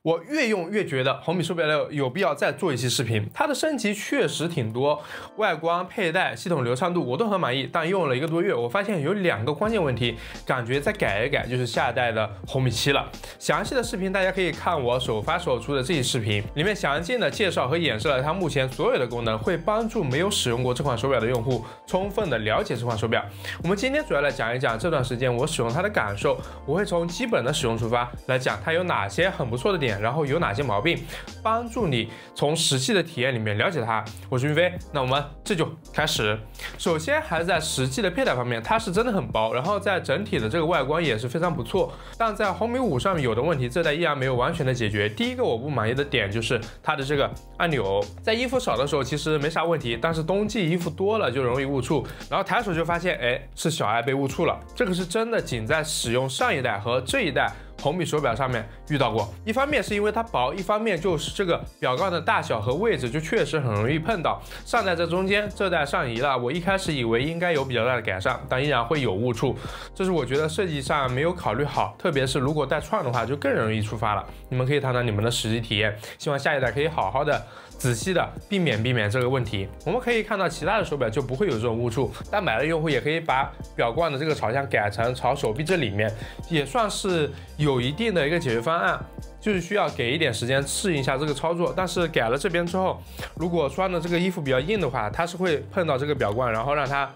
我越用越覺得紅米手錶有必要再做一期視頻，它的升級確實挺多，外觀、佩戴、系統流暢度我都很滿意。但用了1個多月，我發現有2個關鍵問題，感覺再改一改就是下一代的紅米7了。詳細的視頻大家可以看我首發首出的這期視頻，裡面詳盡的介紹和演示了它目前所有的功能，會幫助沒有使用過這款手錶的用戶充分的了解這款手錶。我們今天主要來講一講這段時間我使用它的感受，我會從基本的使用出發來講它有哪些很不錯的點，然後有哪些毛病，幫助你從實際的體驗裡面了解它。我是雲飛，那我們這就開始。首先還是在實際的佩戴方面，它是真的很薄，然後在整體的這個外觀也是非常不錯。但在紅米5上面有的問題，這代依然沒有完全的解決。第一個我不滿意的點就是它的這個按鈕，在衣服少的時候其實沒啥問題，但是冬季衣服多了就容易誤觸，然后抬手就發現，哎，是小愛被誤觸了。這個是真的，僅在使用上一代和這一代紅米手錶上面遇到過。一方面是因為它薄，一方面就是這個錶桿的大小和位置就確實很容易碰到。上代在中間，這代上移了。我一開始以為應該有比較大的改善，但依然會有誤觸，這是我覺得設計上沒有考慮好，特別是如果帶串的話，就更容易觸發了。你們可以談談你們的實際體驗，希望下一代可以好好的、仔細的避免這個問題。我們可以看到其他的手錶就不會有這種誤觸，但買的用戶也可以把錶冠的這個朝向改成朝手臂這裡面，也算是有一定的一個解決方案，就是需要給一點時間適應一下這個操作。但是改了這邊之後，如果穿的這個衣服比較硬的話，它是会碰到這個錶冠，然後讓它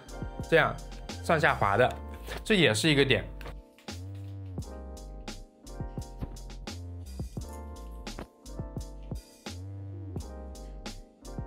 這樣上下滑的，這也是一個點。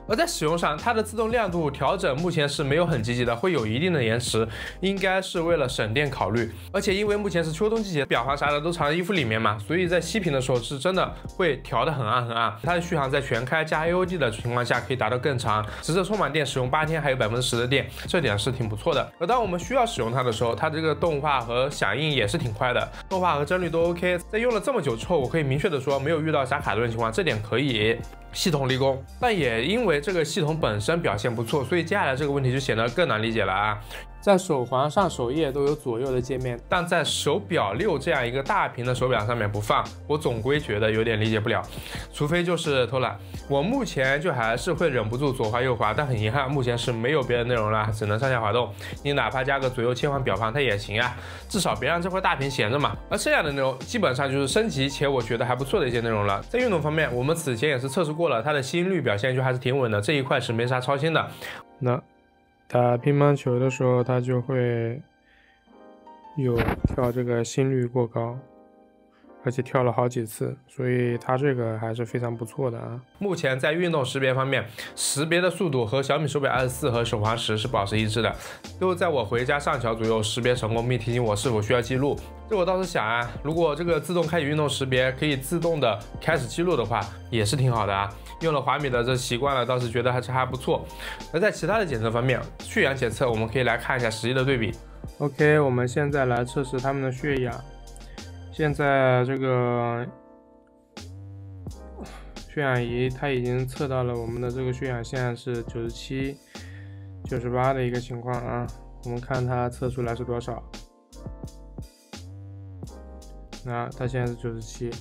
而在使用上，它的自动亮度調整目前是沒有很積極的，會有一定的延遲，應該是為了省電考慮。而且因為目前是秋冬季節，錶行啥的都藏在衣服裡面嘛，所以在熄屏的時候是真的會調得很暗很暗。它的續航在全開加 AOD 的情況下可以達到更長，直接充滿電使用8天還有10%的電，這點是挺不錯的。而當我們需要使用它的時候，它這個動畫和響應也是挺快的，動畫和幀率都 OK。在用了這麼久之後，我可以明確的說沒有遇到啥卡顿的情況，這點可以系統立功。但也因為這個系統本身表現不錯，所以接下來這個問題就顯得更難理解了啊。在手環上首頁都有左右的界面，但在手錶6這樣一個大屏的手錶上面不放，我總歸覺得有點理解不了，除非就是偷懶。我目前就還是會忍不住左滑右滑，但很遺憾，目前是沒有別的內容了，只能上下滑動。你哪怕加個左右切換錶盘它也行啊，至少別讓這塊大屏閒着嘛。而剩下的內容基本上就是升級且我覺得還不錯的一些內容了。在運動方面，我們此前也是測試過了，它的心率表現就還是挺穩的，這一塊是沒啥操心的。那打乒乓球的時候，它就會有跳這個心率過高，而且跳了好幾次，所以它這個還是非常不錯的啊。目前在運動識別方面，識別的速度和小米手錶24和手環10是保持一致的，都在我回家上橋左右識別成功，并提醒我是否需要記錄。這我倒是想啊，如果这個自動開啟運動識別可以自動的開始記錄的話，也是挺好的啊。用了華米的這習慣了，倒是覺得還不錯。而在其他的檢測方面，血氧檢測我們可以來看一下實際的對比。OK， 我們現在來測試他們的血氧。現在這個血氧儀它已經測到了我們的這個血氧線是97、98的一個情況啊。我們看它測出來是多少？那它現在是97。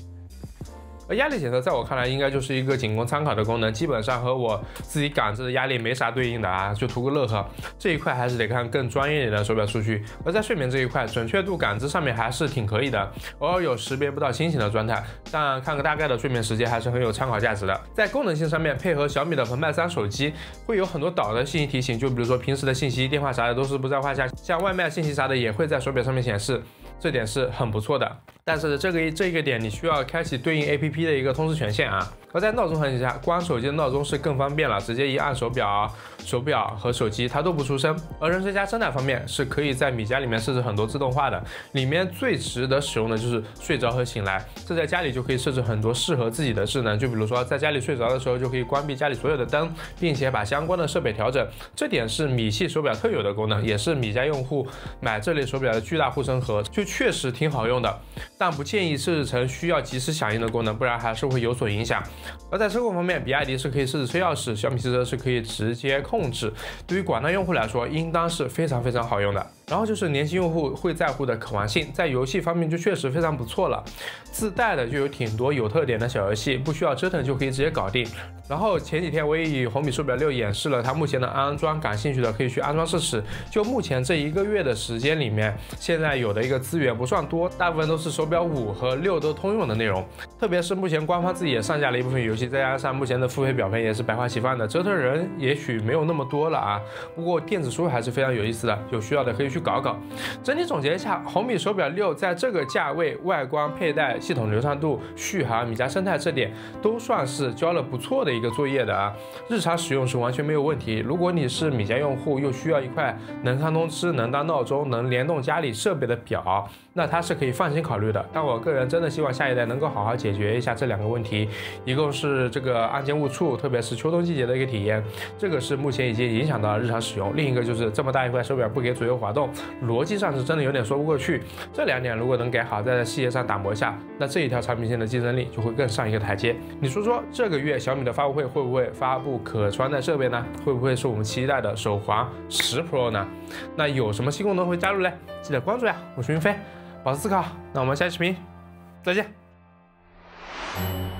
而壓力檢測在我看來應該就是一個僅供參考的功能，基本上和我自己感知的壓力沒啥對應的啊，就圖個樂呵。這一塊還是得看更專業一點的手錶數據。而在睡眠這一塊，準確度感知上面還是挺可以的，偶爾有識別不到清醒的狀態，但看個大概的睡眠時間還是很有參考價值的。在功能性上面，配合小米的澎湃3手機，會有很多導的信息提醒，就比如說平時的信息、電話啥的都是不在話下，像外賣信息啥的也會在手錶上面顯示。這點是很不錯的，但是這個點你需要開啟對應 APP 的一個通知權限啊。而在鬧鐘環境下，關手機的鬧鐘是更方便了，直接一按手錶和手機它都不出聲。而人声加生态方面是可以在米家裡面設置很多自动化的，裡面最值得使用的就是睡着和醒來，這在家裡就可以設置很多適合自己的智能，就比如說在家裡睡着的時候就可以關閉家裡所有的燈，並且把相關的設備調整。這點是米系手錶特有的功能，也是米家用戶買這類手錶的巨大護城河，就確實挺好用的，但不建議設置成需要及時響應的功能，不然還是會有所影響。而在车控方面，比亞迪是可以設置催鑰匙，小米汽車是可以直接控制，對於廣大用戶來說，應當是非常好用的。然後就是年輕用戶會在乎的可玩性，在游戲方面就確實非常不錯了，自帶的就有挺多有特點的小遊戲，不需要折騰就可以直接搞定。然後前幾天我也以紅米手錶6演示了它目前的安裝，感興趣的可以去安裝試試。就目前這1個月的時間裡面，現在有的一個資源不算多，大部分都是手錶5和6都通用的內容。特別是目前官方自己也上架了一部分遊戲，再加上目前的付費表盤也是百花齊放的，折騰人也許沒有那麼多了啊。不過電子書還是非常有意思的，有需要的可以去搞搞。整體總結一下，紅米手錶6在這個價位，外觀、佩戴、系統流暢度、續航、米家生態這點都算是交了不錯的一個作業的啊。日常使用是完全沒有問題。如果你是米家用戶，又需要一塊能看通知、能當鬧鐘、能聯動家裡設備的錶，那它是可以放心考慮的。但我個人真的希望下一代能夠好好解決一下这2個問題，一共是這個安監誤觸，特別是秋冬季節的一個體驗，這個是目前已經影響到了日常使用。另一個就是這麼大一塊手錶不給左右滑動，邏輯上是真的有點說不過去。這2點如果能改好，再在細節上打磨一下，那這一條產品線的競爭力就會更上一個台階。你說說這個月小米的發布會會不會發布可穿戴設備呢？會不會是我們期待的手環10 Pro 呢？那有什麼新功能會加入嘞？記得關注呀！我是雲飛，保持思考，那我們下期視頻再見。